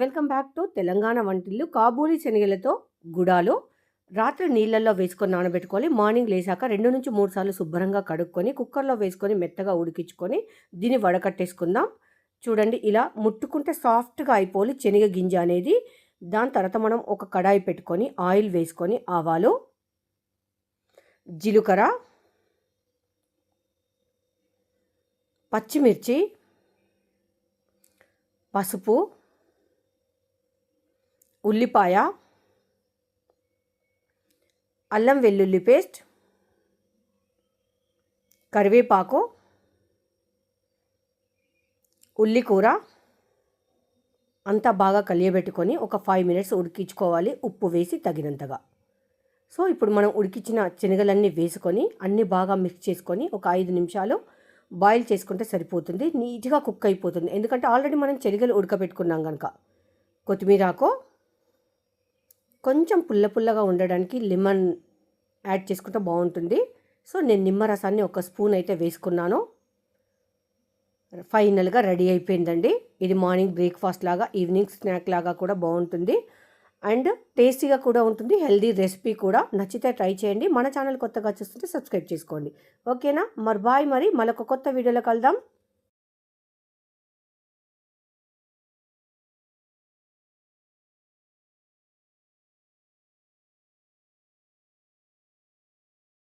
Welcome back to Telangana వంటిల్లు. కాబూలి శనగలతో గుడాలు రాత్రి నీళ్ళల్లో వేసుకొని నానబెట్టుకోవాలి. మార్నింగ్ లేసాక 2-3 సార్లు శుభ్రంగా కడుక్కొని కుక్కర్లో వేసుకొని మెత్తగా ఉడికించుకొని దీన్ని వడకట్టేసుకుందాం. చూడండి, ఇలా ముట్టుకుంటే సాఫ్ట్గా అయిపోవాలి శనగ గింజ అనేది. దాని తర్వాత మనం ఒక కడాయి పెట్టుకొని ఆయిల్ వేసుకొని ఆవాలు, జీలకర్ర, పచ్చిమిర్చి, పసుపు, ఉల్లిపాయ, అల్లం వెల్లుల్లి పేస్ట్, కరివేపాకు, ఉల్లికూర అంతా బాగా కలియబెట్టుకొని ఒక 5 మినిట్స్ ఉడికించుకోవాలి, ఉప్పు వేసి తగినంతగా. సో ఇప్పుడు మనం ఉడికించిన శనగలన్నీ వేసుకొని అన్నీ బాగా మిక్స్ చేసుకొని ఒక 5 నిమిషాలు బాయిల్ చేసుకుంటే సరిపోతుంది. నీట్గా కుక్ అయిపోతుంది, ఎందుకంటే ఆల్రెడీ మనం శనగలు ఉడకబెట్టుకున్నాం కనుక. కొత్తిమీరాకు, కొంచెం పుల్లగా ఉండడానికి లెమన్ యాడ్ చేసుకుంటే బాగుంటుంది. సో నేను నిమ్మరసాన్ని ఒక స్పూన్ అయితే వేసుకున్నాను. ఫైనల్గా రెడీ అయిపోయిందండి. ఇది మార్నింగ్ బ్రేక్ఫాస్ట్ లాగా, ఈవినింగ్ స్నాక్ లాగా కూడా బాగుంటుంది అండ్ టేస్టీగా కూడా ఉంటుంది. హెల్దీ రెసిపీ కూడా. నచ్చితే ట్రై చేయండి. మన ఛానల్ కొత్తగా చూస్తుంటే సబ్స్క్రైబ్ చేసుకోండి. ఓకేనా? మరి బాయ్. మరి మరొక కొత్త వీడియోలో కలుద్దాం.